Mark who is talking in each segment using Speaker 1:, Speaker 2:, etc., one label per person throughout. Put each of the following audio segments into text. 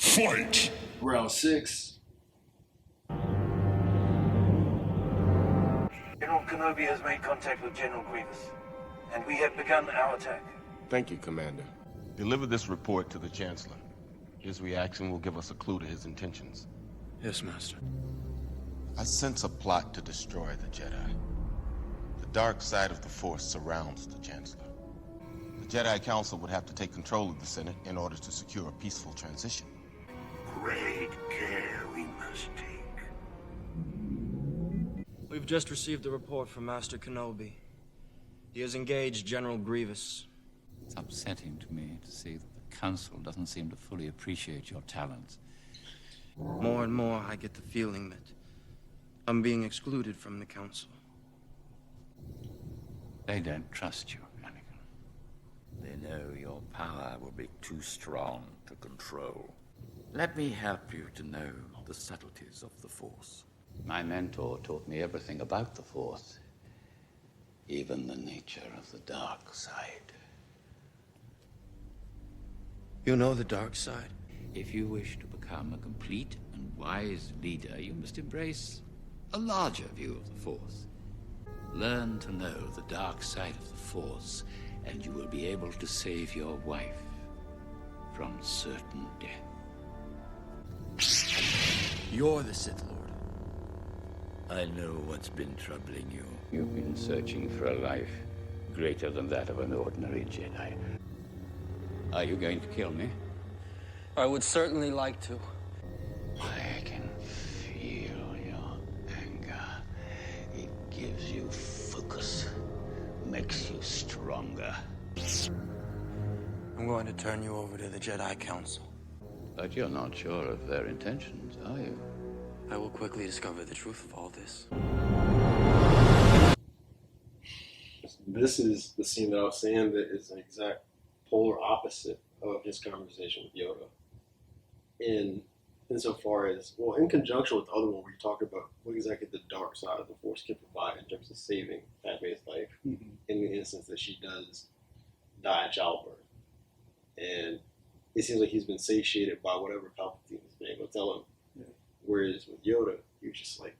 Speaker 1: Fight!
Speaker 2: Round 6.
Speaker 3: General Kenobi has made contact with General Grievous, and we have begun our attack.
Speaker 4: Thank you, Commander. Deliver this report to the Chancellor. His reaction will give us a clue to his intentions.
Speaker 2: Yes, Master.
Speaker 4: I sense a plot to destroy the Jedi. The dark side of the Force surrounds the Chancellor. The Jedi Council would have to take control of the Senate in order to secure a peaceful transition.
Speaker 3: Great care we must take.
Speaker 5: We've just received a report from Master Kenobi. He has engaged General Grievous.
Speaker 6: It's upsetting to me to see that the Council doesn't seem to fully appreciate your talents.
Speaker 5: More and more, I get the feeling that I'm being excluded from the Council.
Speaker 6: They don't trust you, Anakin.
Speaker 7: They know your power will be too strong to control. Let me help you to know the subtleties of the Force.
Speaker 6: My mentor taught me everything about the Force, even the nature of the dark side.
Speaker 5: You know the dark side?
Speaker 6: If you wish to become a complete and wise leader, you must embrace a larger view of the Force. Learn to know the dark side of the Force, and you will be able to save your wife from certain death.
Speaker 5: You're the Sith Lord.
Speaker 7: I know what's been troubling you.
Speaker 6: You've been searching for a life greater than that of an ordinary Jedi. Are you going to kill me?
Speaker 5: I would certainly like to.
Speaker 6: I can feel your anger. It gives you focus, makes you stronger.
Speaker 5: I'm going to turn you over to the Jedi Council.
Speaker 6: But you're not sure of their intentions, are you?
Speaker 5: I will quickly discover the truth of all this.
Speaker 2: This is the scene that I was saying that is an exact polar opposite of his conversation with Yoda. Insofar as, well, in conjunction with the other one where you talk about what exactly the dark side of the Force can provide in terms of saving Padme's life, in the instance that she does die in childbirth. And it seems like he's been satiated by whatever Palpatine has been able to tell him. Yeah. Whereas with Yoda, you're just like,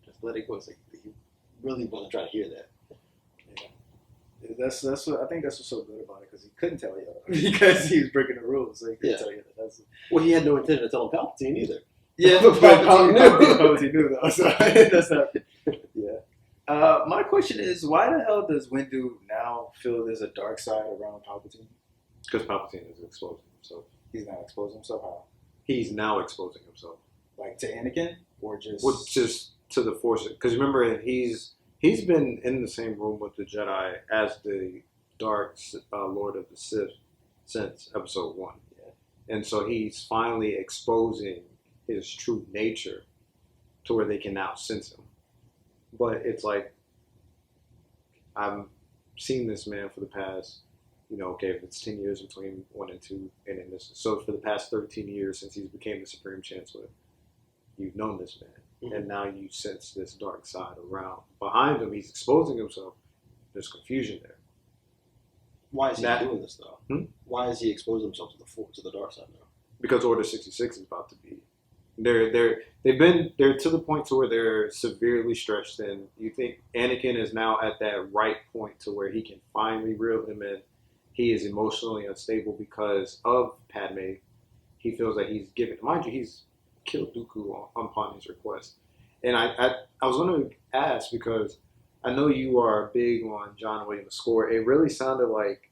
Speaker 2: just let it go. It's like, he really wasn't trying to hear that.
Speaker 8: That's what I think. That's what's so good about it, because he couldn't tell you because he was breaking the rules. So he couldn't tell you that.
Speaker 2: Well, he had no intention of telling Palpatine either.
Speaker 8: Yeah, but Palpatine knew though. So that's not. Yeah. My question is, why the hell does Windu now feel there's a dark side around Palpatine?
Speaker 9: Because Palpatine is exposing himself.
Speaker 8: He's not exposing himself. How?
Speaker 9: He's now exposing himself.
Speaker 8: Like to Anakin, or just?
Speaker 9: Well, just to the Force. Because remember, he's been in the same room with the Jedi as the Dark Lord of the Sith since Episode 1. Yeah. And so he's finally exposing his true nature to where they can now sense him. But it's like, I've seen this man for the past, okay, if it's 10 years between 1 and 2, and then this, so for the past 13 years since he became the Supreme Chancellor, you've known this man. And now you sense this dark side around. Behind him, he's exposing himself. There's confusion there.
Speaker 2: Why is he doing this, though? Why is he exposing himself to the dark side now?
Speaker 9: Because Order 66 is about to be. They're to the point to where they're severely stretched thin. You think Anakin is now at that right point to where he can finally reel him in. He is emotionally unstable because of Padme. He feels that he's given, mind you, he's killed Dooku upon his request. And I was going to ask, because I know you are big on John Williams' score. It really sounded like,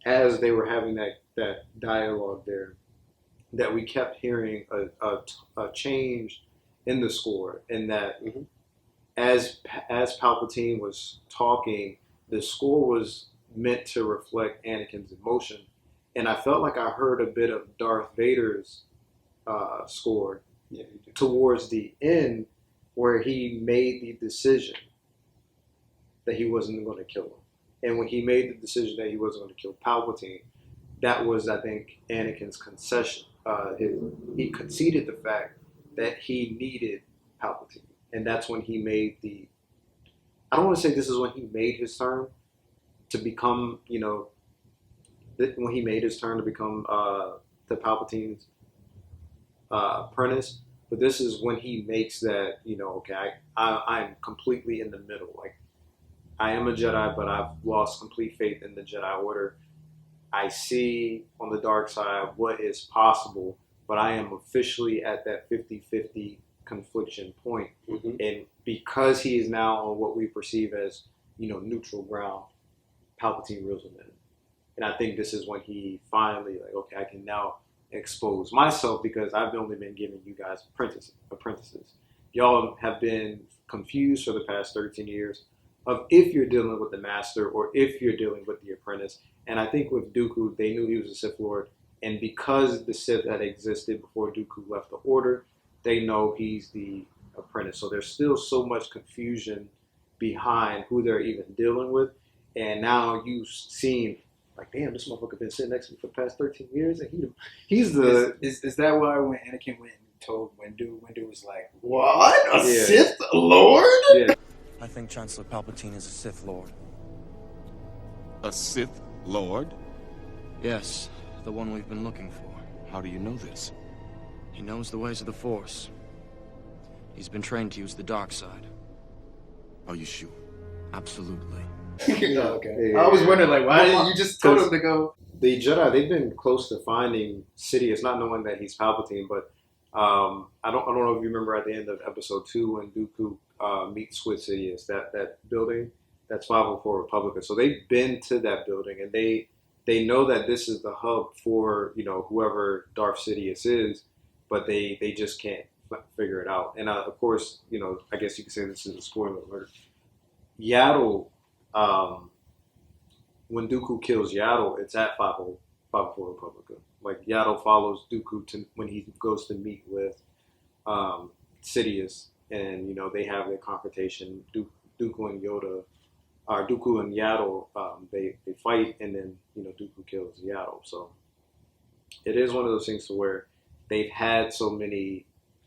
Speaker 9: as they were having that dialogue there, that we kept hearing a change in the score, and that as Palpatine was talking, the score was meant to reflect Anakin's emotion. And I felt like I heard a bit of Darth Vader's score towards the end, where he made the decision that he wasn't going to kill him. And when he made the decision that he wasn't going to kill Palpatine, that was, I think, Anakin's concession. He conceded the fact that he needed Palpatine. And that's when he made I don't want to say this is when he made his turn to become, when he made his turn to become the Palpatine's apprentice. But this is when he makes that, okay, I'm completely in the middle. Like, I am a Jedi, but I've lost complete faith in the Jedi Order. I see on the dark side what is possible, but I am officially at that 50-50 confliction point.
Speaker 2: Mm-hmm.
Speaker 9: And because he is now on what we perceive as, neutral ground, Palpatine reels him in. And I think this is when he finally, like, okay, I can now expose myself because I've only been giving you guys apprentices. Y'all have been confused for the past 13 years of if you're dealing with the master or if you're dealing with the apprentice. And I think with Dooku, they knew he was a Sith Lord. And because the Sith had existed before Dooku left the Order, they know he's the apprentice. So there's still so much confusion behind who they're even dealing with. And now you've seen, like, damn, this motherfucker been sitting next to me for the past 13 years, and he's the...
Speaker 8: Is that why when Anakin went and told Windu was like,
Speaker 2: What? A
Speaker 9: Yeah.
Speaker 2: Sith Lord?
Speaker 9: Yeah.
Speaker 5: I think Chancellor Palpatine is a Sith Lord.
Speaker 4: A Sith Lord?
Speaker 5: Yes, the one we've been looking for.
Speaker 4: How do you know this?
Speaker 5: He knows the ways of the Force. He's been trained to use the dark side.
Speaker 4: Are you sure?
Speaker 5: Absolutely.
Speaker 8: okay.
Speaker 9: Yeah.
Speaker 8: I was wondering, like, why didn't you just told him to go?
Speaker 9: The Jedi, they've been close to finding Sidious, not knowing that he's Palpatine, but I don't know if you remember at the end of episode 2 when Dooku meets with Sidious, that building, that's 504 Republica. So they've been to that building, and they know that this is the hub for, whoever Darth Sidious is, but they just can't figure it out. And of course, I guess you could say this is a spoiler alert. Yaddle, when Dooku kills Yaddle, it's at 504 Republica. Like, Yaddle follows Dooku when he goes to meet with Sidious, and they have their confrontation. Dooku and Yoda, or Dooku and Yaddle, they fight, and then Dooku kills Yaddle. So it is one of those things to where they've had so many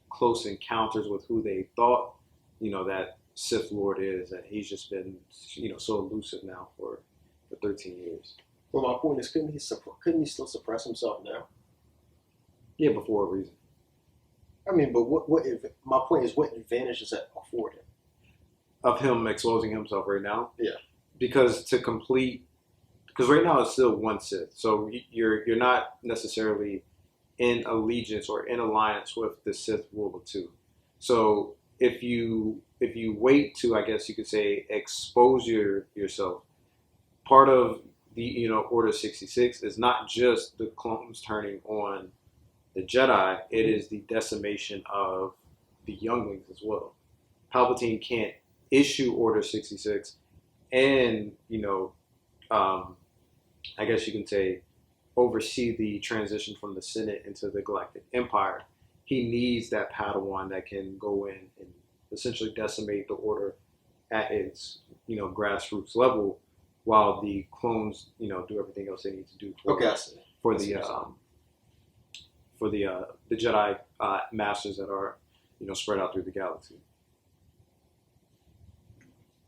Speaker 9: close encounters with who they thought that Sith Lord is, and he's just been so elusive now for 13 years.
Speaker 2: Well, my point is, couldn't he still suppress himself now?
Speaker 9: Yeah, but for a reason.
Speaker 2: I mean, but my point is, what advantage does that afford him?
Speaker 9: Of him exposing himself right now?
Speaker 2: Yeah.
Speaker 9: Because right now it's still one Sith, so you're not necessarily in allegiance or in alliance with the Sith ruler too. So if you wait to, I guess you could say, expose yourself, part of the Order 66 is not just the clones turning on the Jedi, it is the decimation of the younglings as well. Palpatine can't issue Order 66 and I guess you can say oversee the transition from the Senate into the Galactic Empire. He needs that Padawan that can go in and essentially decimate the Order at its grassroots level, while the clones do everything else they need to do for the Jedi masters that are spread out through the galaxy.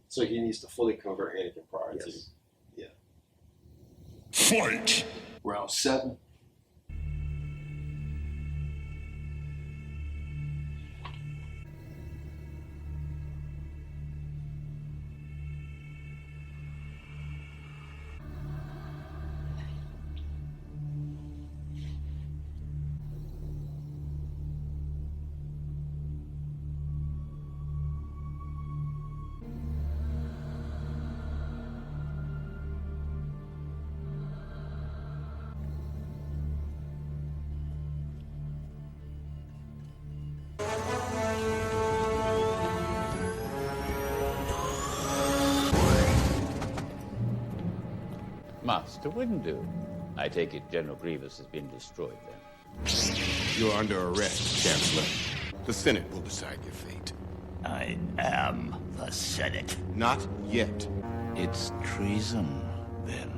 Speaker 2: So he needs to fully convert Anakin prior to.
Speaker 9: Yes.
Speaker 2: Yeah.
Speaker 1: Fight!
Speaker 8: Round 7.
Speaker 7: Master Windu. I take it General Grievous has been destroyed then.
Speaker 4: You're under arrest, Chancellor. The Senate will decide your fate.
Speaker 1: I am the Senate.
Speaker 4: Not yet.
Speaker 7: It's treason, then.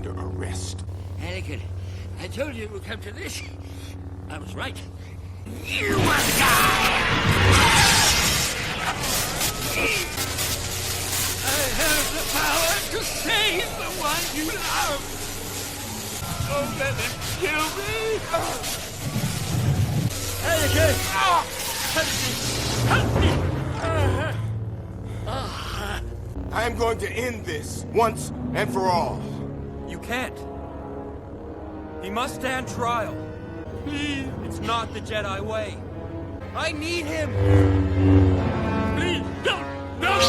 Speaker 10: under arrest.
Speaker 6: Anakin, I told you it would come to this. I was right. You must die! I have the power to save the one you love! Don't let them kill me! Anakin! Help me!
Speaker 10: I am going to end this once and for all.
Speaker 11: You can't. He must stand trial. Please. It's not the Jedi way. I need him.
Speaker 6: Please, don't! No!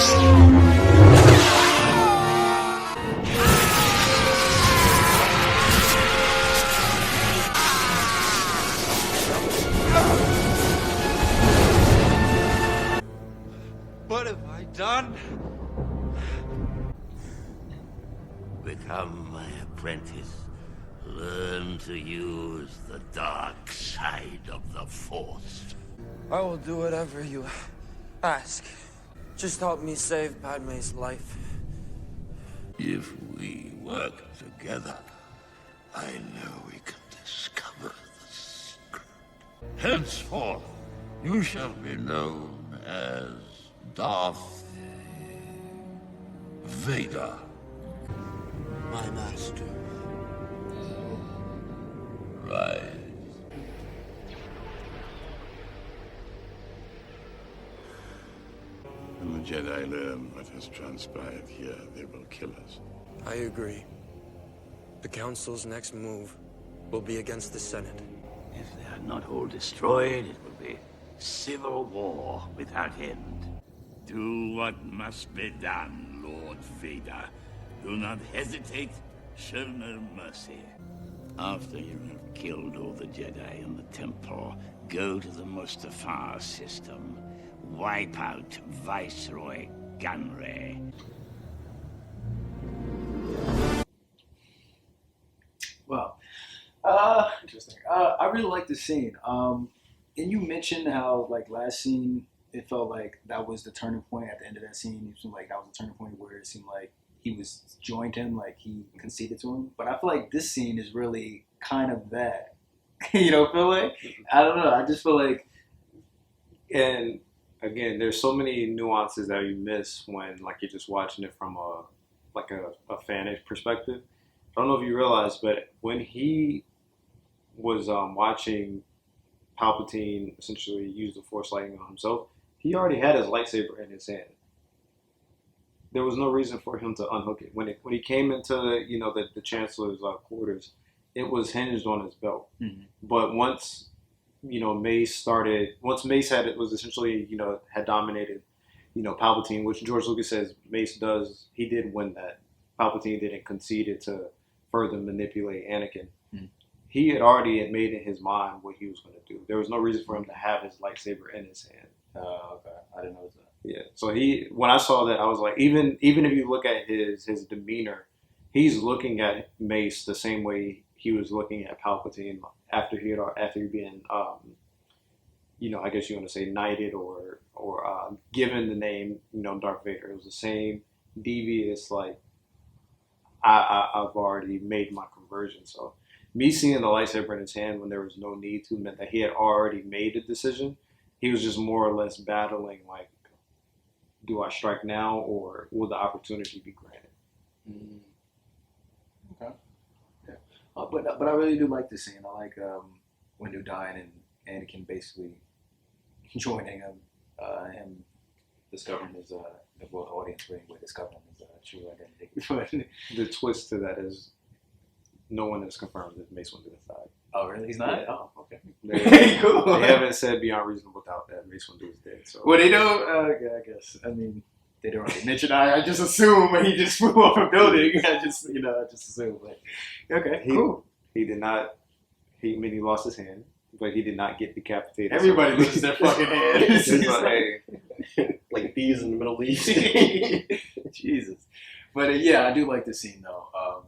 Speaker 11: What have I done?
Speaker 1: Become my apprentice. Learn to use the dark side of the Force.
Speaker 11: I will do whatever you ask. Just help me save Padme's life.
Speaker 1: If we work together, I know we can discover the secret. Henceforth, you shall be known as Darth Vader.
Speaker 11: My master.
Speaker 1: Rise.
Speaker 12: When the Jedi learn what has transpired here, they will kill us.
Speaker 11: I agree. The Council's next move will be against the Senate.
Speaker 1: If they are not all destroyed, it will be civil war without end.
Speaker 6: Do what must be done, Lord Vader. Do not hesitate. Show no mercy. After you have killed all the Jedi in the Temple, go to the Mustafar system. Wipe out Viceroy Gunray.
Speaker 8: Wow. Interesting. I really like this scene. And you mentioned how, like, last scene, it felt like that was the turning point. At the end of that scene, it seemed like that was the turning point where it seemed like he was joined him, like he conceded to him. But I feel like this scene is really kind of that. You don't feel like? I don't know. I just feel like,
Speaker 9: And again, there's so many nuances that you miss when, like, you're just watching it from a fanish perspective. I don't know if you realize, but when he was watching Palpatine essentially use the Force lightning on himself, he already had his lightsaber in his hand. There was no reason for him to unhook it. When he came into the Chancellor's quarters, it was hinged on his belt.
Speaker 8: Mm-hmm.
Speaker 9: But once Mace was essentially had dominated Palpatine, which George Lucas says Mace does. He did win that. Palpatine didn't concede it to further manipulate Anakin.
Speaker 8: Mm-hmm.
Speaker 9: He had already made in his mind what he was going to do. There was no reason for him to have his lightsaber in his hand.
Speaker 8: okay, I didn't know that.
Speaker 9: Yeah. So when I saw that, I was like, even if you look at his demeanor, he's looking at Mace the same way he was looking at Palpatine after he'd been, I guess you want to say knighted or given the name, Darth Vader. It was the same devious, like, I've already made my conversion. So me seeing the lightsaber in his hand when there was no need to meant that he had already made a decision. He was just more or less battling, like, do I strike now or will the opportunity be granted?
Speaker 8: Okay. Yeah. But I really do like this scene. I like Windu dying and Anakin basically joining him, him discovering his the world audience anyway, discovering his true identity.
Speaker 9: The twist to that is no one has confirmed that Mace Windu has died.
Speaker 8: Oh, really? He's not?
Speaker 9: Yeah.
Speaker 8: Oh, okay.
Speaker 9: Cool. They haven't said beyond reasonable doubt that Mace Windu is dead. So.
Speaker 8: Well, they don't. Yeah, I guess. I mean, they don't really mention. I just assume when he just flew off a building. I just assume. But okay, cool.
Speaker 9: He did not. He lost his hand, but he did not get decapitated.
Speaker 8: Everybody loses their fucking hand.
Speaker 2: Like thieves in the Middle East.
Speaker 8: Jesus. But I do like this scene though.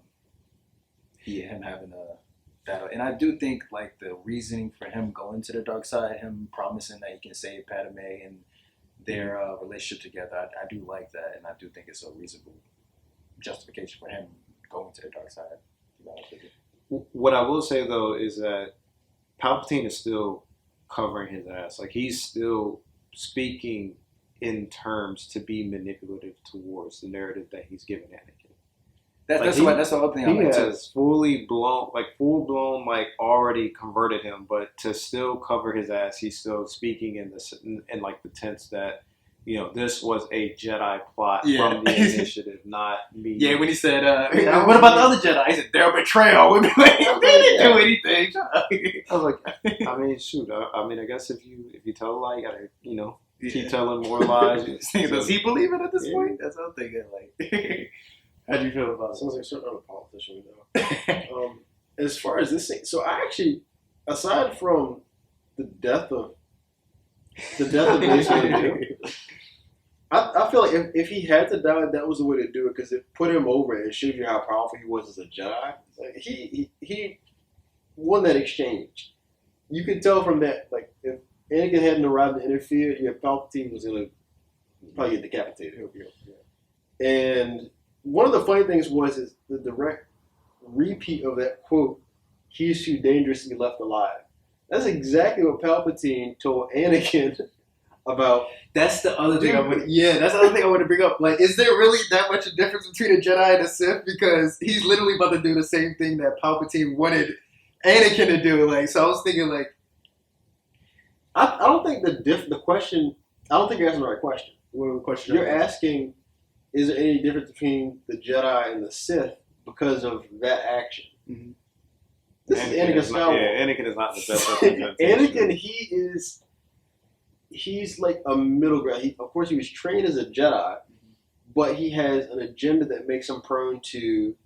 Speaker 8: Him having a battle, and I do think like the reasoning for him going to the dark side, him promising that he can save Padme and their relationship together. I do like that, and I do think it's a reasonable justification for him going to the dark side.
Speaker 9: What I will say though is that Palpatine is still covering his ass. Like he's still speaking in terms to be manipulative towards the narrative that he's given Anakin.
Speaker 8: That's the other thing.
Speaker 9: He has full blown, like already converted him, but to still cover his ass, he's still speaking in like the tense that, you know, this was a Jedi plot from the initiative, not me.
Speaker 8: Yeah, when he said, "What about the other Jedi?" He said, "Their betrayal." They didn't do anything.
Speaker 9: I was like, I mean, shoot. I mean, I guess if you tell a lie, you gotta, you know, keep telling more lies.
Speaker 8: Does he believe it at this point? That's what I'm thinking. Like, how do you feel about it?
Speaker 2: Sounds like a certain other politician, though. As far as this thing, so I actually, aside from the death of Mace Windu, I feel like if he had to die, that was the way to do it because it put him over and showed you how powerful he was as a Jedi. Like, he won that exchange. You could tell from that, like if Anakin hadn't arrived and interfered, Palpatine was gonna probably get decapitated. And one of the funny things is the direct repeat of that quote, "He's too dangerous to be left alive." That's exactly what Palpatine told Anakin about.
Speaker 8: That's the other thing that's the other thing I want to bring up. Like, is there really that much a difference between a Jedi and a Sith? Because he's literally about to do the same thing that Palpatine wanted Anakin to do. Like, so I was thinking, like,
Speaker 2: I don't think the question. I don't think you're asking the right question.
Speaker 8: What question?
Speaker 2: You're asking, is there any difference between the Jedi and the Sith because of that action?
Speaker 8: Mm-hmm.
Speaker 2: This is Anakin Skywalker.
Speaker 9: Anakin is not the best representation.
Speaker 2: Anakin, he's like a middle ground. Of course, he was trained as a Jedi, but he has an agenda that makes him prone to.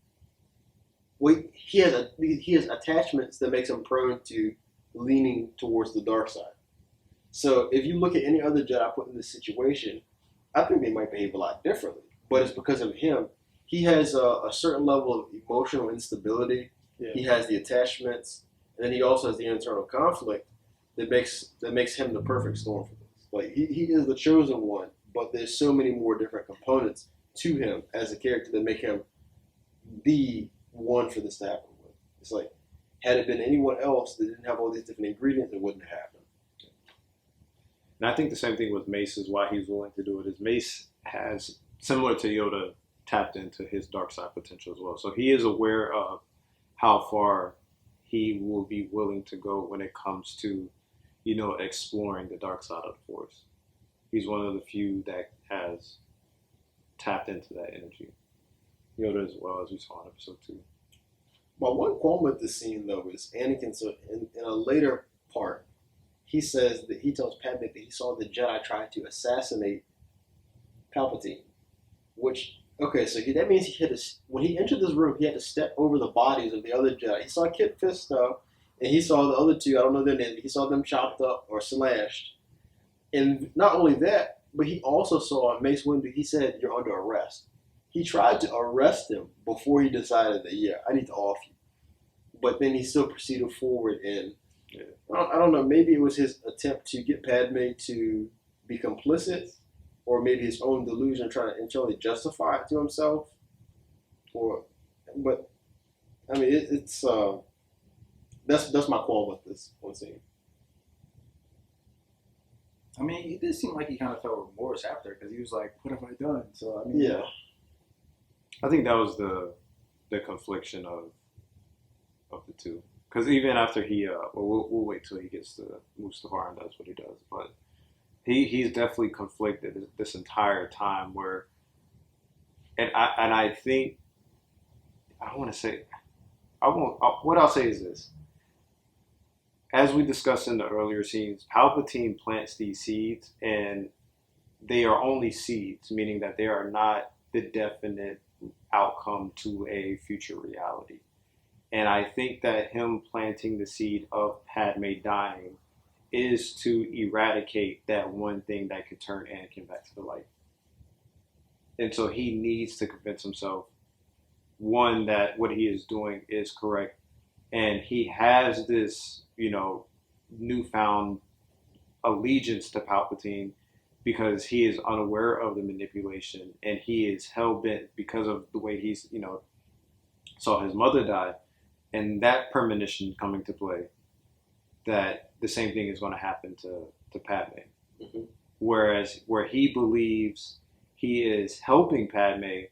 Speaker 2: Well, he has attachments that makes him prone to leaning towards the dark side. So if you look at any other Jedi put in this situation, I think they might behave a lot differently. But it's because of him. He has a certain level of emotional instability. Yeah. He has the attachments, and then he also has the internal conflict that makes him the perfect storm for this. Like he is the chosen one, but there's so many more different components to him as a character that make him the one for this to happen with. It's like, had it been anyone else that didn't have all these different ingredients, it wouldn't have happened.
Speaker 9: And I think the same thing with Mace is why he's willing to do it. Is Mace has, similar to Yoda, tapped into his dark side potential as well. So he is aware of how far he will be willing to go when it comes to, you know, exploring the dark side of the Force. He's one of the few that has tapped into that energy. Yoda as well, as we saw in episode 2.
Speaker 2: Well, one qualm with this scene, though, is Anakin, so in a later part, he says that he tells Padme that he saw the Jedi try to assassinate Palpatine. Which, okay, so that means when he entered this room, he had to step over the bodies of the other Jedi. He saw Kit Fisto, and he saw the other two, I don't know their names, but he saw them chopped up or slashed. And not only that, but he also saw Mace Windu, he said, "You're under arrest." He tried to arrest him before he decided that, yeah, I need to off you. But then he still proceeded forward and I don't know, maybe it was his attempt to get Padme to be complicit, or maybe his own delusion trying to internally justify it to himself. But I mean, it's that's my qualm with this one scene.
Speaker 8: I mean, it did seem like he kind of felt remorse after, because he was like, "What have I done?" So I mean,
Speaker 2: yeah,
Speaker 9: I think that was the confliction of the two. Because even after he, we'll wait till he gets to Mustafar and does what he does. But he's definitely conflicted this entire time. Where, and I think, I don't want to say, I won't. What I'll say is this: as we discussed in the earlier scenes, Palpatine plants these seeds, and they are only seeds, meaning that they are not the definite outcome to a future reality. And I think that him planting the seed of Padme dying is to eradicate that one thing that could turn Anakin back to the light. And so he needs to convince himself, one, that what he is doing is correct. And he has this, you know, newfound allegiance to Palpatine because he is unaware of the manipulation, and he is hell-bent because of the way he's, you know, saw his mother die. and that premonition coming to play, that the same thing is going to happen to Padme.
Speaker 2: Mm-hmm.
Speaker 9: Whereas where he believes he is helping Padme,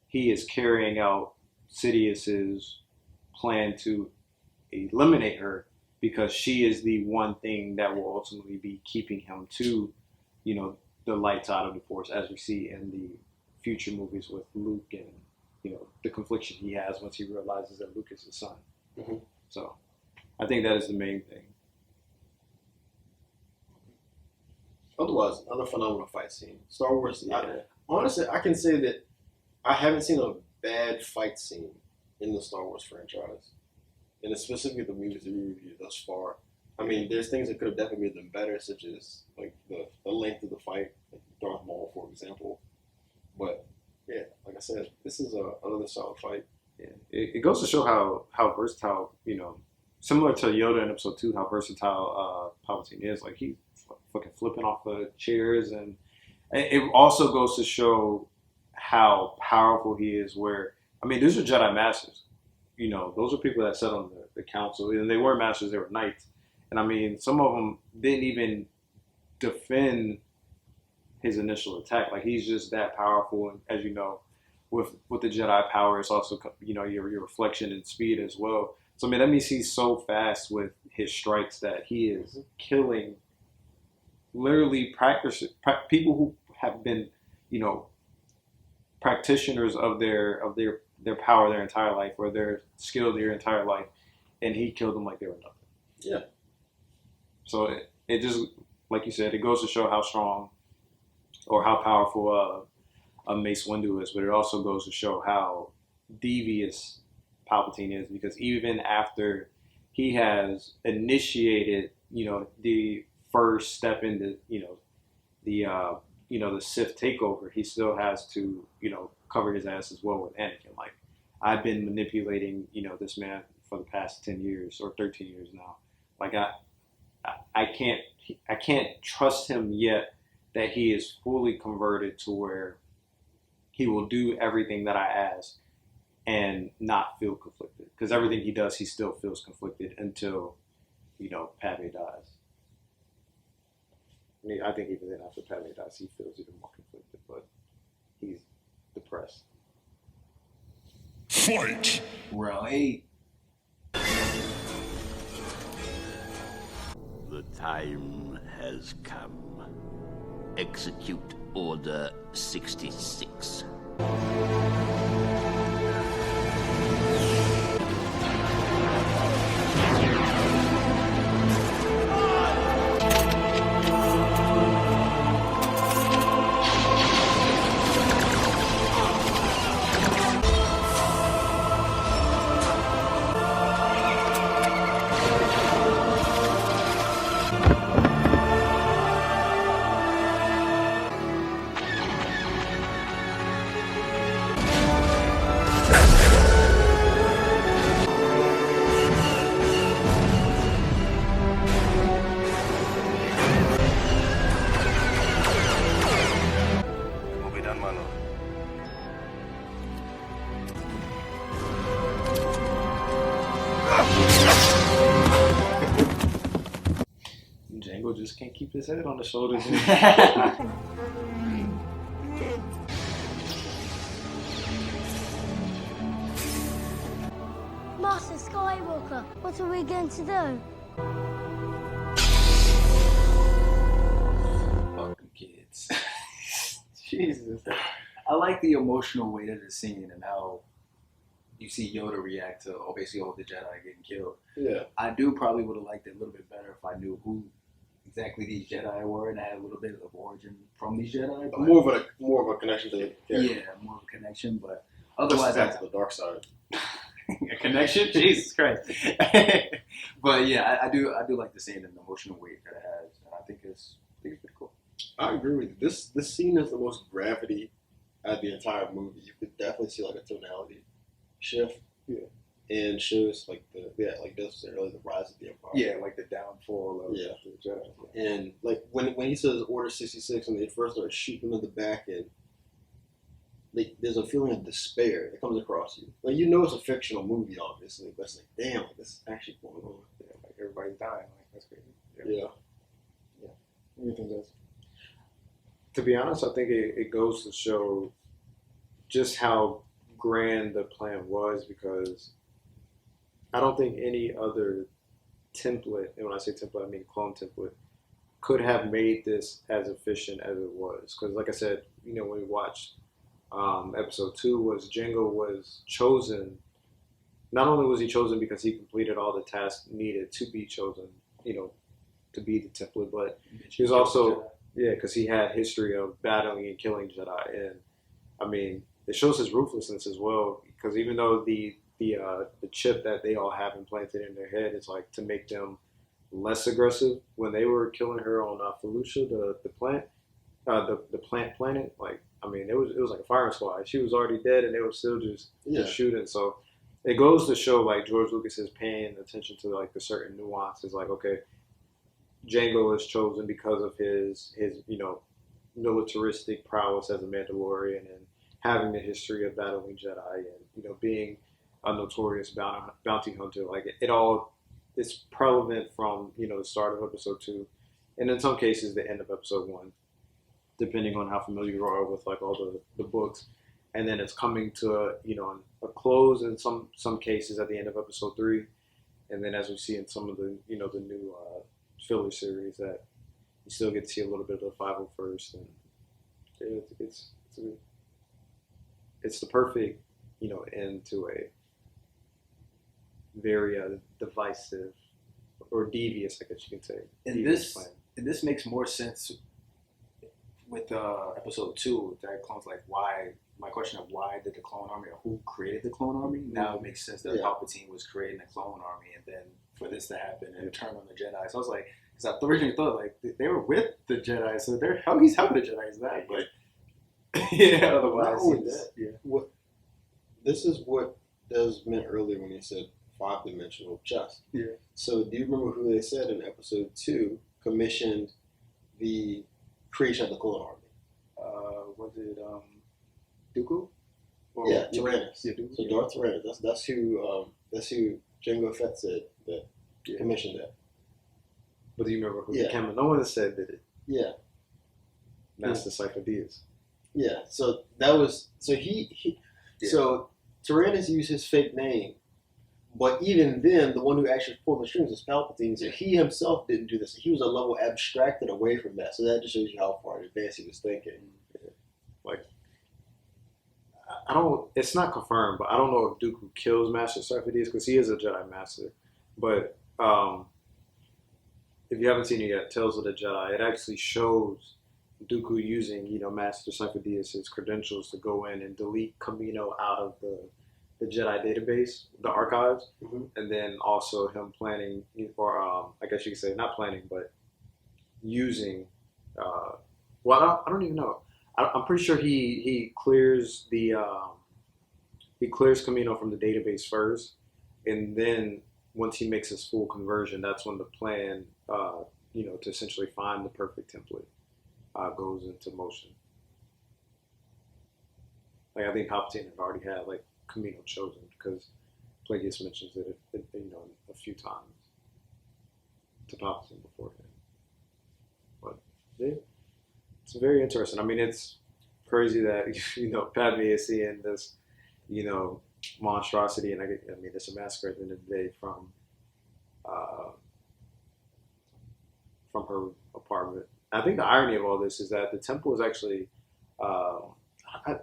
Speaker 9: he is carrying out Sidious's plan to eliminate her, because she is the one thing that will ultimately be keeping him to, you know, the light side of the Force, as we see in the future movies with Luke and, you know, the confliction he has once he realizes that Luke is his son.
Speaker 2: Mm-hmm.
Speaker 9: So I think that is the main thing.
Speaker 2: Otherwise, another phenomenal fight scene. Star Wars.
Speaker 9: Yeah.
Speaker 2: Honestly, I can say that I haven't seen a bad fight scene in the Star Wars franchise, and specifically the movies that we reviewed thus far. I mean, there's things that could have definitely made them better, such as like the length of the fight, like Darth Maul, for example. But yeah, like I said, this is another solid fight.
Speaker 9: Yeah. It goes to show how versatile, you know, similar to Yoda in Episode 2, how versatile Palpatine is. Like, he's fucking flipping off the chairs, and it also goes to show how powerful he is. Where, I mean, these are Jedi Masters. You know, those are people that sat on the council, and they were Masters, they were Knights. And I mean, some of them didn't even defend his initial attack. Like, he's just that powerful. And as you know, with the Jedi power, it's also, you know, your reflection and speed as well. So, I mean, that means he's so fast with his strikes that he is killing literally people who have been, you know, practitioners of their power their entire life, or their skill their entire life, and he killed them like they were nothing.
Speaker 2: Yeah.
Speaker 9: So it just, like you said, it goes to show how strong or how powerful a Mace Windu is, but it also goes to show how devious Palpatine is, because even after he has initiated, you know, the first step into, you know, the Sith takeover, he still has to, you know, cover his ass as well with Anakin. Like, I've been manipulating, you know, this man for the past 10 years or 13 years now. Like, I can't trust him yet that he is fully converted to where he will do everything that I ask and not feel conflicted. Because everything he does, he still feels conflicted until, you know, Padme dies. I mean, I think even then after Padme dies, he feels even more conflicted, but he's depressed.
Speaker 10: Fight!
Speaker 8: Round 8.
Speaker 1: The time has come. Execute Order 66.
Speaker 9: Django just can't keep his head on the shoulders.
Speaker 13: Master Skywalker, what are we going to do?
Speaker 8: Fucking kids. Jesus. I like the emotional weight of the scene and how you see Yoda react to basically all the Jedi getting killed.
Speaker 2: Yeah.
Speaker 8: I do probably would have liked it a little bit better if I knew who exactly these Jedi were and I had a little bit of origin from these Jedi. But
Speaker 2: More of a connection to the character.
Speaker 8: yeah, more of a connection, but otherwise
Speaker 2: back to the dark side.
Speaker 8: a connection? Jesus Christ. But yeah, I do like the scene and the emotional weight that it has, and I think it's pretty cool.
Speaker 2: I agree with you. This scene has the most gravity out of the entire movie. You could definitely see like a tonality shift.
Speaker 9: Yeah.
Speaker 2: And shows like like Des said earlier, the rise of the Empire.
Speaker 9: Yeah, like the downfall of
Speaker 2: the
Speaker 9: Jedi.
Speaker 2: And like when he says Order 66 and they first start shooting him in the back, and like there's a feeling of despair that comes across you. Like you know it's a fictional movie, obviously, but it's like, damn, like this is actually going on.
Speaker 8: Yeah, like everybody's dying. Like that's crazy.
Speaker 2: Yeah.
Speaker 8: What do you think, guys?
Speaker 9: To be honest, I think it goes to show just how grand the plan was, because I don't think any other template, and when I say template, I mean clone template, could have made this as efficient as it was. Because like I said, you know, when we watched episode 2, was Jango was chosen. Not only was he chosen because he completed all the tasks needed to be chosen, you know, to be the template, but he was also, yeah, because he had history of battling and killing Jedi. And I mean, it shows his ruthlessness as well, because even though the chip that they all have implanted in their head is like to make them less aggressive, when they were killing her on Felucia, the plant, the plant planet, like, I mean, it was like a firing squad. She was already dead, and they were still just shooting. So it goes to show, like, George Lucas is paying attention to like the certain nuances. Like, okay, Jango is chosen because of his you know, militaristic prowess as a Mandalorian and having the history of battling Jedi and, you know, being a notorious bounty hunter. Like it's prevalent from, you know, the start of episode 2, and in some cases the end of episode 1, depending on how familiar you are with like all the books. And then it's coming to you know, a close in some cases at the end of episode 3, and then as we see in some of the, you know, the new filler series, that you still get to see a little bit of the 501st, and it's the perfect, you know, end to a very divisive or devious, I guess you can say.
Speaker 8: And this makes more sense with episode 2. That clones, like, why? My question of why did the clone army, or who created the clone army? Now it makes sense that Palpatine was creating the clone army, and then for this to happen and turn on the Jedi. So I was like, because I originally thought like they were with the Jedi, so he's helping the Jedi is that, but yeah, otherwise
Speaker 2: this is what Des meant earlier when he said 5-dimensional chess.
Speaker 8: Yeah.
Speaker 2: So do you remember who they said in episode 2 commissioned the creation of the clone army?
Speaker 8: Was it Dooku?
Speaker 2: Yeah, Tyrannus.
Speaker 8: Yeah, Dooku.
Speaker 2: So Darth Tyrannus. That's who Jango Fett said that commissioned that.
Speaker 9: But do you remember who became? No one said that it.
Speaker 2: Yeah.
Speaker 9: Master Cypher Diaz.
Speaker 2: Yeah. So that was so Tyrannus used his fake name, but even then, the one who actually pulled the strings was Palpatine. So he himself didn't do this. He was a level abstracted away from that. So that just shows you how far in advance he was thinking.
Speaker 9: Like, I don't. It's not confirmed, but I don't know if Dooku kills Master Cypher Diaz, because he is a Jedi Master. But if you haven't seen it yet, Tales of the Jedi, it actually shows Dooku using, you know, Master Cypher Diaz's credentials to go in and delete Kamino out of the Jedi database, the archives, and then also him planning, or I guess you could say not planning, but using. Well, I don't even know. I'm pretty sure he clears Kamino from the database first, and then once he makes his full conversion, that's when the plan, you know, to essentially find the perfect template goes into motion. Like, I think Palpatine had already had like Kamino chosen, because Plagueis mentions it, you know, a few times to Palpatine beforehand. But yeah, it's very interesting. I mean, it's crazy that, you know, Padme is seeing this, you know, monstrosity, and I mean, it's a massacre at the end of the day from her apartment. I think the irony of all this is that the temple is actually,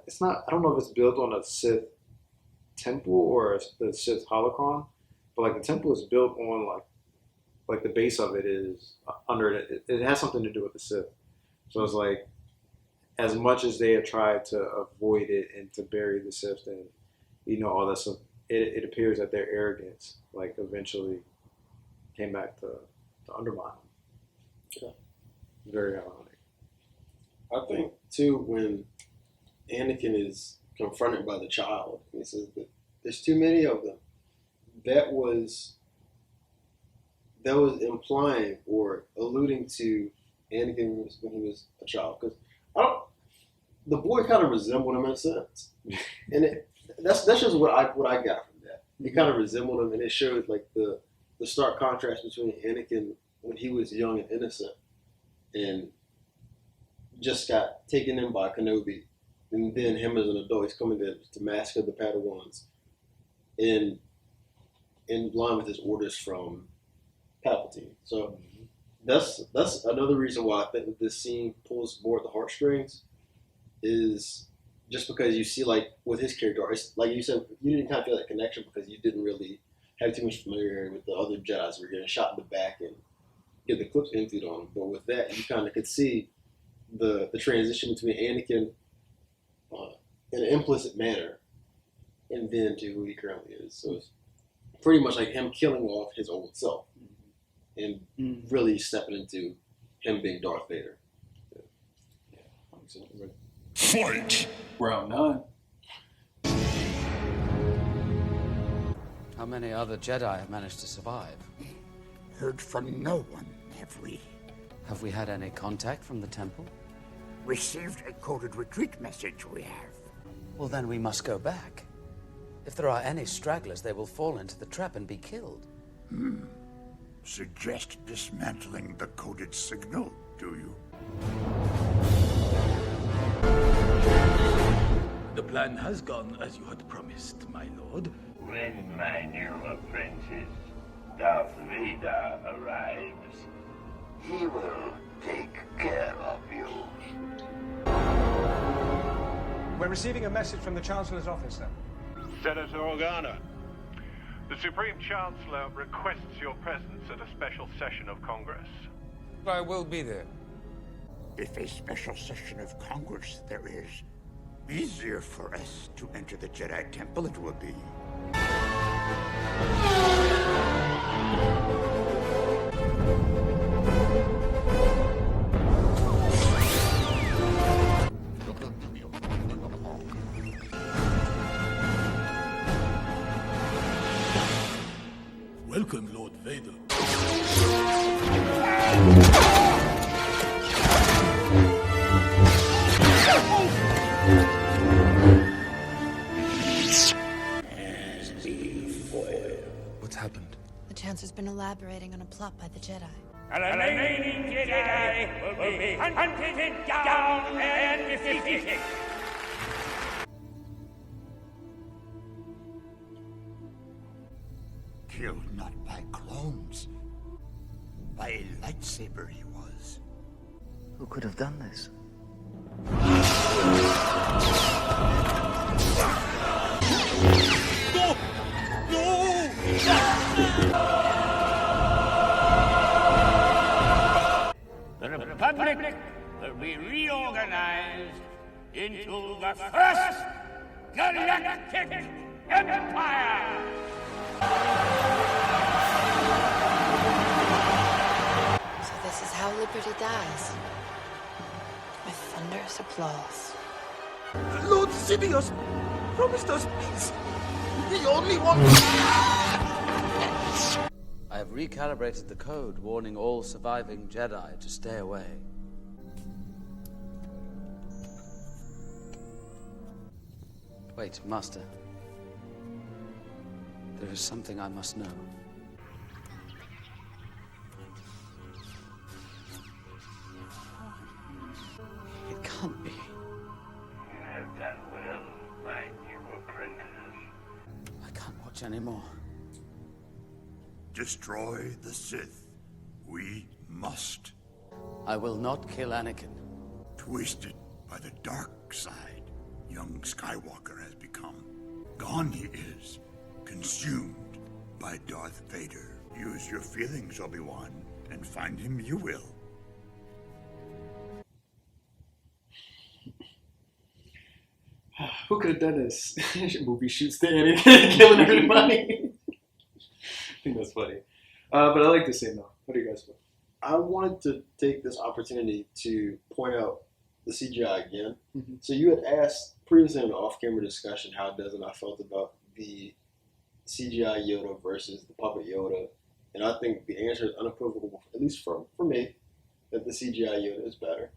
Speaker 9: it's not. I don't know if it's built on a Sith temple or the Sith holocron, but like the temple is built on like the base of it is under it. It has something to do with the Sith. So it's like, as much as they have tried to avoid it and to bury the Sith and, you know, all that stuff, it appears that their arrogance, like, eventually came back to undermine them. Yeah. Very ironic.
Speaker 2: I think, too, when Anakin is confronted by the child, and he says that there's too many of them, that was implying or alluding to Anakin when he was a child. Because the boy kind of resembled him in a sense, and that's just what I got from that. It kind of resembled him, and it showed like the stark contrast between Anakin when he was young and innocent, and just got taken in by Kenobi, and then him as an adult, he's coming to massacre the Padawans, in line with his orders from Palpatine. So that's another reason why I think that this scene pulls more at the heartstrings, is just because you see, like, with his character, it's, like you said, you didn't kind of feel that connection because you didn't really have too much familiarity with the other Jedis who were getting shot in the back and get the clips emptied on them. But with that, you kind of could see the transition between Anakin in an implicit manner and then to who he currently is. So it's pretty much like him killing off his old self and really stepping into him being Darth Vader.
Speaker 10: Fight!
Speaker 8: Round 9.
Speaker 14: How many other Jedi have managed to survive?
Speaker 15: Heard from no one, have we?
Speaker 14: Have we had any contact from the temple?
Speaker 15: Received a coded retreat message, we have.
Speaker 14: Well, then we must go back. If there are any stragglers, they will fall into the trap and be killed.
Speaker 15: Suggest dismantling the coded signal, do you?
Speaker 16: The plan has gone as you had promised, my lord.
Speaker 1: When my new apprentice, Darth Vader, arrives, he will take care of you.
Speaker 17: We're receiving a message from the Chancellor's office, sir.
Speaker 18: Senator Organa, the Supreme Chancellor requests your presence at a special session of Congress.
Speaker 17: I will be there.
Speaker 15: If a special session of Congress there is, easier for us to enter the Jedi Temple it will be.
Speaker 16: Welcome, Lord Vader.
Speaker 14: What's happened?
Speaker 19: The Chancellor's been elaborating on a plot by the Jedi.
Speaker 20: The remaining Jedi will be hunted down and defeated.
Speaker 15: Killed not by clones, by a lightsaber he was.
Speaker 14: Who could have done this?
Speaker 20: The Republic will be reorganized into the first Galactic Empire!
Speaker 19: So this is how liberty dies. With thunderous applause.
Speaker 11: Lord Sidious promised us peace. The only one.
Speaker 14: I have recalibrated the code, warning all surviving Jedi to stay away. Wait, Master. There is something I must know. It can't be.
Speaker 1: You have done well, my new apprentice.
Speaker 14: I can't watch anymore.
Speaker 15: Destroy the Sith. We must.
Speaker 14: I will not kill Anakin.
Speaker 15: Twisted by the dark side, young Skywalker has become. Gone he is, consumed by Darth Vader. Use your feelings, Obi-Wan, and find him you will.
Speaker 8: Who could have done this? Movie shoots the Anakin killing everybody. I think that's funny. But I like the scene though. What do you guys think?
Speaker 2: I wanted to take this opportunity to point out the CGI again.
Speaker 8: Mm-hmm.
Speaker 2: So you had asked previously in an off-camera discussion how Des and I felt about the CGI Yoda versus the puppet Yoda, and I think the answer is unequivocal, at least for me, that the CGI Yoda is better.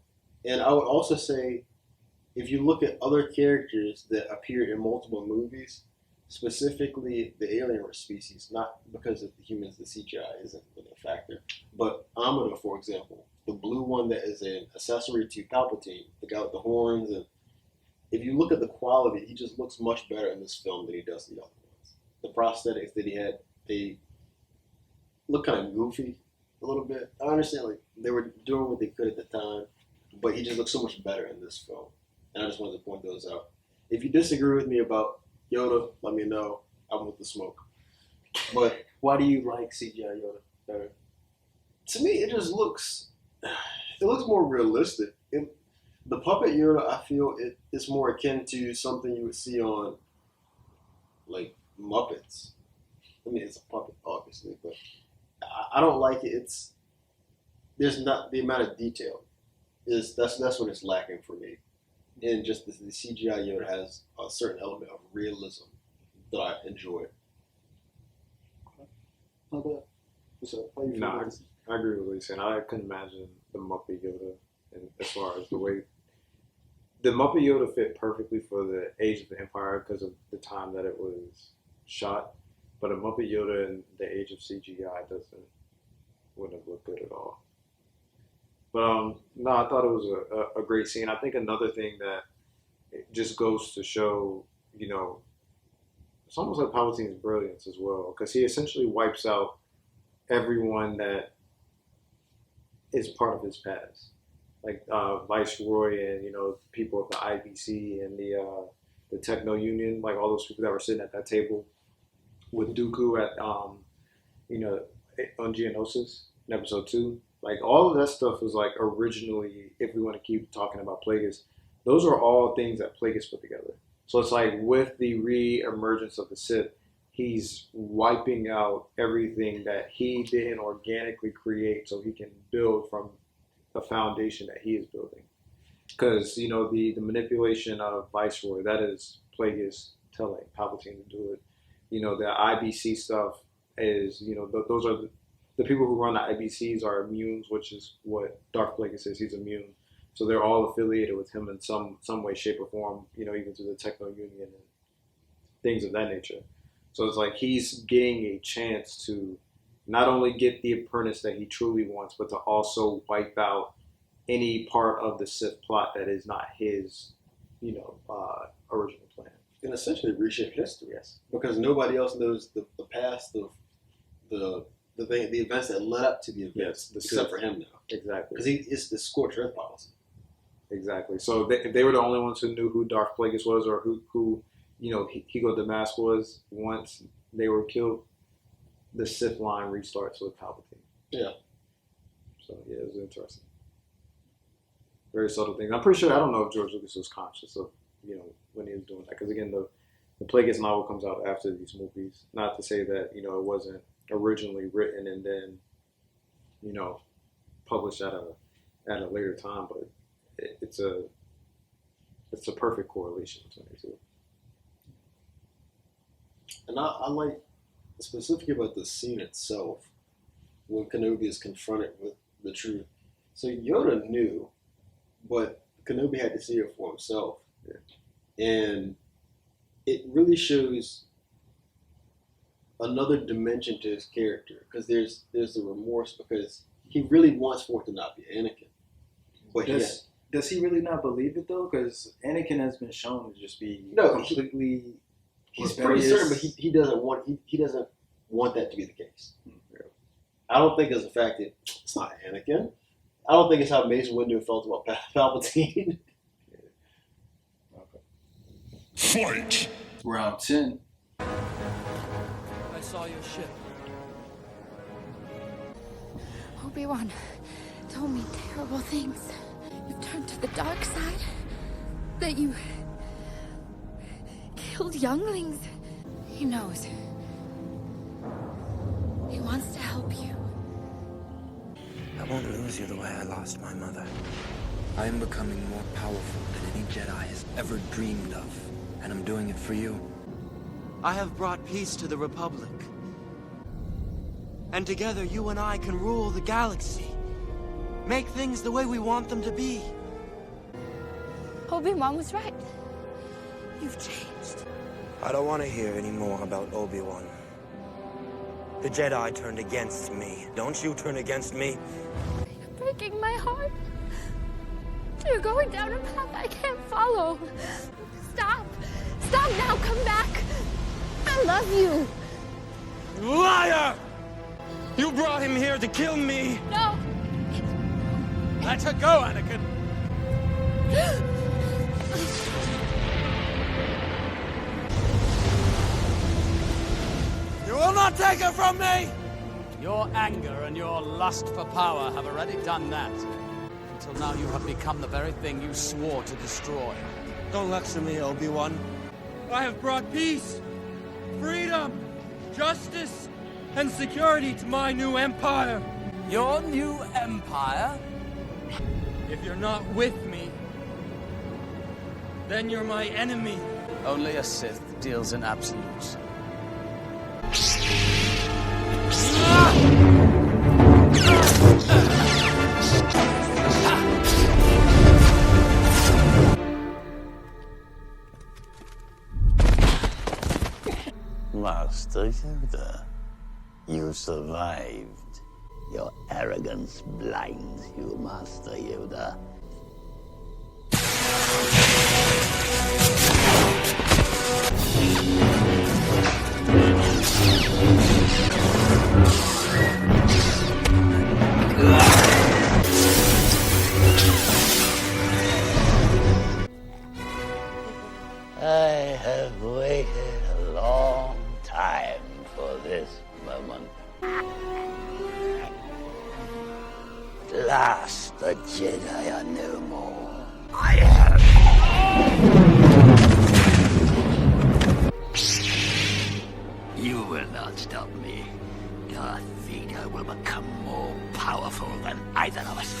Speaker 2: And I would also say if you look at other characters that appeared in multiple movies, specifically the alien species, not because of the humans, the CGI isn't really a factor, but Amidala, for example, the blue one that is an accessory to Palpatine, the guy with the horns, and if you look at the quality, he just looks much better in this film than he does the other ones. The prosthetics that he had, they look kind of goofy a little bit. I understand, like, they were doing what they could at the time, but he just looks so much better in this film. And I just wanted to point those out. If you disagree with me about Yoda, let me know. I'm with the smoke. But
Speaker 8: why do you like CGI Yoda better?
Speaker 2: To me, it just looks more realistic. The puppet Yoda, I feel it's more akin to something you would see on, like, Muppets. I mean, it's a puppet, obviously, but I don't like it. There's not the amount of detail. That's what it's lacking for me. And just the CGI Yoda has a certain element of realism that I enjoy.
Speaker 9: I agree with what you're saying. I couldn't imagine the Muppet Yoda, and as far as the way the Muppet Yoda fit perfectly for the Age of the Empire because of the time that it was shot. But a Muppet Yoda in the age of CGI wouldn't have looked good at all. But no, I thought it was a great scene. I think another thing that it just goes to show, you know, it's almost like Palpatine's brilliance as well, because he essentially wipes out everyone that is part of his past, like Viceroy and, you know, people of the IBC and the Techno Union, like all those people that were sitting at that table with Dooku at you know, on Geonosis in Episode 2. Like, all of that stuff was, like, originally, if we want to keep talking about Plagueis, those are all things that Plagueis put together. So it's like, with the re-emergence of the Sith, he's wiping out everything that he didn't organically create so he can build from the foundation that he is building. Because, you know, the manipulation of Viceroy, that is Plagueis telling Palpatine to do it. You know, the IBC stuff is, you know, those are the people who run the IBCs are immunes, which is what Darth Plagueis is. He's immune. So they're all affiliated with him in some way, shape, or form, you know, even through the Techno Union and things of that nature. So it's like he's getting a chance to not only get the apprentice that he truly wants, but to also wipe out any part of the Sith plot that is not his, you know, original plan.
Speaker 2: And essentially reshape history, yes, because nobody else knows the past of the events that led up to the events, except for him now.
Speaker 9: Exactly.
Speaker 2: Because it's the scorched earth policy.
Speaker 9: Exactly. So they were the only ones who knew who Darth Plagueis was, or who you know, Higo Damask was. Once they were killed, the Sith line restarts with Palpatine.
Speaker 2: Yeah.
Speaker 9: So yeah, it was interesting. Very subtle things. I'm pretty sure, I don't know if George Lucas was conscious of, you know, when he was doing that. Because again, the Plagueis novel comes out after these movies. Not to say that, you know, it wasn't originally written and then, you know, published at a later time, but it's a perfect correlation between the two.
Speaker 2: And I like specifically about the scene itself when Kenobi is confronted with the truth. So Yoda knew, but Kenobi had to see it for himself. Yeah. And it really shows another dimension to his character, because there's the remorse, because he really wants for it to not be Anakin. But
Speaker 8: does he really not believe it though? Because Anakin has been shown to just be completely.
Speaker 2: He's pretty certain, but he doesn't want that to be the case. I don't think it's the fact that it's not Anakin. I don't think it's how Mace Windu felt about Palpatine.
Speaker 15: Fight!
Speaker 8: Round 10.
Speaker 11: I saw your ship.
Speaker 19: Obi-Wan told me terrible things. You've turned to the dark side. That you killed younglings. He knows. He wants to help you.
Speaker 5: I won't lose you the way I lost my mother. I am becoming more powerful than any Jedi has ever dreamed of, and I'm doing it for you. I have brought peace to the Republic. And together, you and I can rule the galaxy. Make things the way we want them to be.
Speaker 19: Obi-Wan was right. You've changed.
Speaker 5: I don't want to hear any more about Obi-Wan. The Jedi turned against me. Don't you turn against me?
Speaker 19: You're breaking my heart. You're going down a path I can't follow. Stop. Stop now. Come back. I love you.
Speaker 11: Liar! You brought him here to kill me!
Speaker 19: No!
Speaker 11: Let her go, Anakin! You will not take her from me!
Speaker 14: Your anger and your lust for power have already done that. Until now you have become the very thing you swore to destroy.
Speaker 11: Don't lecture me, Obi-Wan. I have brought peace, freedom, justice, and security to my new empire.
Speaker 14: Your new empire?
Speaker 11: If you're not with me, then you're my enemy.
Speaker 14: Only a Sith deals in absolutes.
Speaker 1: Master Yoda, you survived. Your arrogance blinds you, Master Yoda. I have waited a long time for this moment. At last, the Jedi are no more. I have. You will not stop me. Darth Vader will become more powerful than either of us.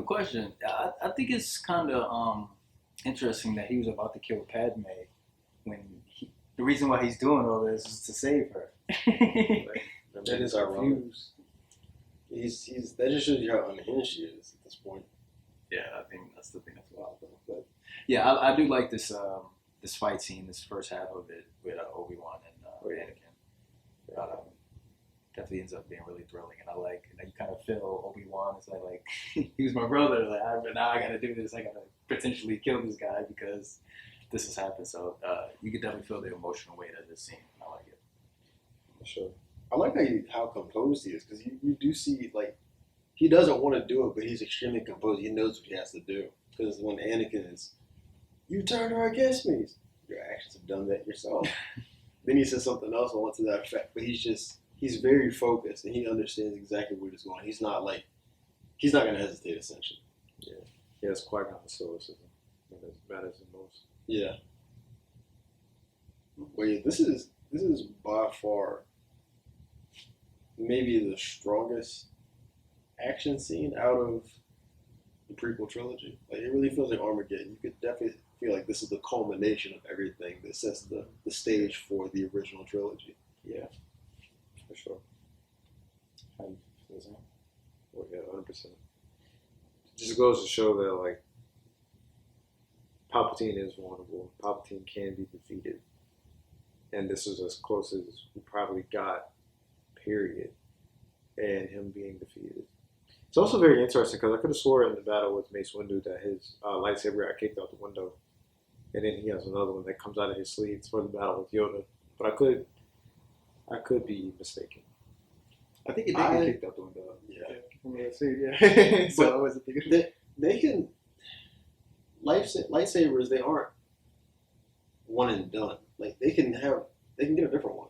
Speaker 8: Question. I think it's kind of interesting that he was about to kill Padme when the reason why he's doing all this is to save her.
Speaker 2: That is ironic. He's that just shows you how unhinged he is at this point.
Speaker 8: Yeah, I think that's the thing that's wild though. But yeah, I do like this this fight scene, this first half of it with Obi-Wan and Anakin. Definitely ends up being really thrilling, and I like, you kind of feel Obi-Wan is like he was my brother. Like now I got to do this. I got to potentially kill this guy because this has happened. So you can definitely feel the emotional weight of this scene. I like it.
Speaker 2: For sure. I like how composed he is, because you do see, like, he doesn't want to do it, but he's extremely composed. He knows what he has to do. Because when Anakin is, you turned her against me, your actions have done that yourself. Then he says something else on to that effect, but he's very focused, and he understands exactly where he's going. He's not going to hesitate, essentially.
Speaker 9: Yeah. He has Qui-Gon stoicism. I think that matters the most.
Speaker 2: Yeah. Well, yeah, this is by far maybe the strongest action scene out of the prequel trilogy. Like, it really feels like Armageddon. You could definitely feel like this is the culmination of everything that sets the stage for the original trilogy.
Speaker 9: Yeah, for sure. Well, yeah, 100%. Just goes to show that like Palpatine is vulnerable. Palpatine can be defeated, and this is as close as we probably got. Period. And him being defeated. It's also very interesting because I could have swore in the battle with Mace Windu that his lightsaber got kicked out the window, and then he has another one that comes out of his sleeves for the battle with Yoda. But I could be mistaken.
Speaker 2: I think it did get kicked out the window.
Speaker 9: Yeah. So
Speaker 2: but I wasn't thinking. They can lightsabers. They aren't one and done. Like they can get a different one.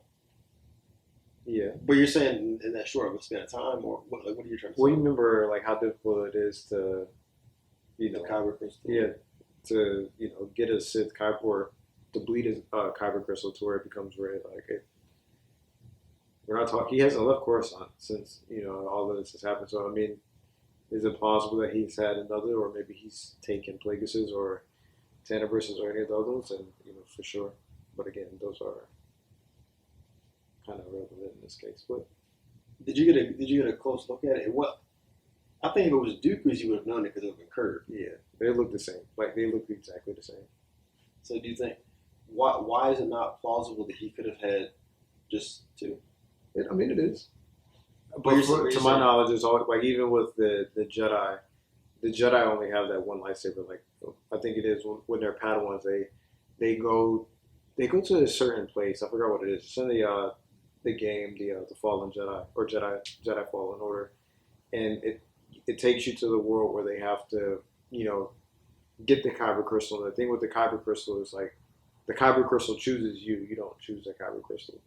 Speaker 9: Yeah.
Speaker 2: But you're saying in that short of a span of time, or what are you trying to say?
Speaker 9: Well, you remember like how difficult it is to,
Speaker 2: the kyber crystal.
Speaker 9: Yeah. To get a Sith kyber or to bleed a kyber crystal to where it becomes red. Like it. We're not talking. He hasn't left Coruscant since all of this has happened. So I mean, is it plausible that he's had another, or maybe he's taken Plagueis or Tanabrisses or any of those? And for sure. But again, those are kind of relevant in this case. But
Speaker 2: did you get a close look at it? I think if it was Dooku's, you would have known it because it would have been curved.
Speaker 9: Yeah, they look the same. Like they look exactly the same.
Speaker 2: So do you think why is it not plausible that he could have had just two?
Speaker 9: I mean, it is. But to my knowledge, it's always like even with the Jedi, the Jedi only have that one lightsaber. Like I think it is when they're Padawans, they go to a certain place. I forgot what it is. It's in the game, the Fallen Jedi or Jedi Fallen Order, and it takes you to the world where they have to get the kyber crystal. And the thing with the kyber crystal is like the kyber crystal chooses you. You don't choose the kyber crystal,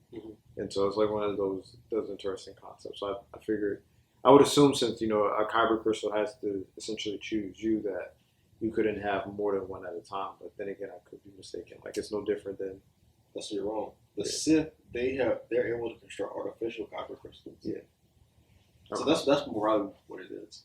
Speaker 9: and so it's like one of those interesting concepts. So I figured I would assume since a kyber crystal has to essentially choose you that you couldn't have more than one at a time. But then again, I could be mistaken. Like it's no different than.
Speaker 2: That's you're wrong. The Sith, they're able to construct artificial kyber crystals.
Speaker 9: Yeah.
Speaker 2: So that's probably what it is.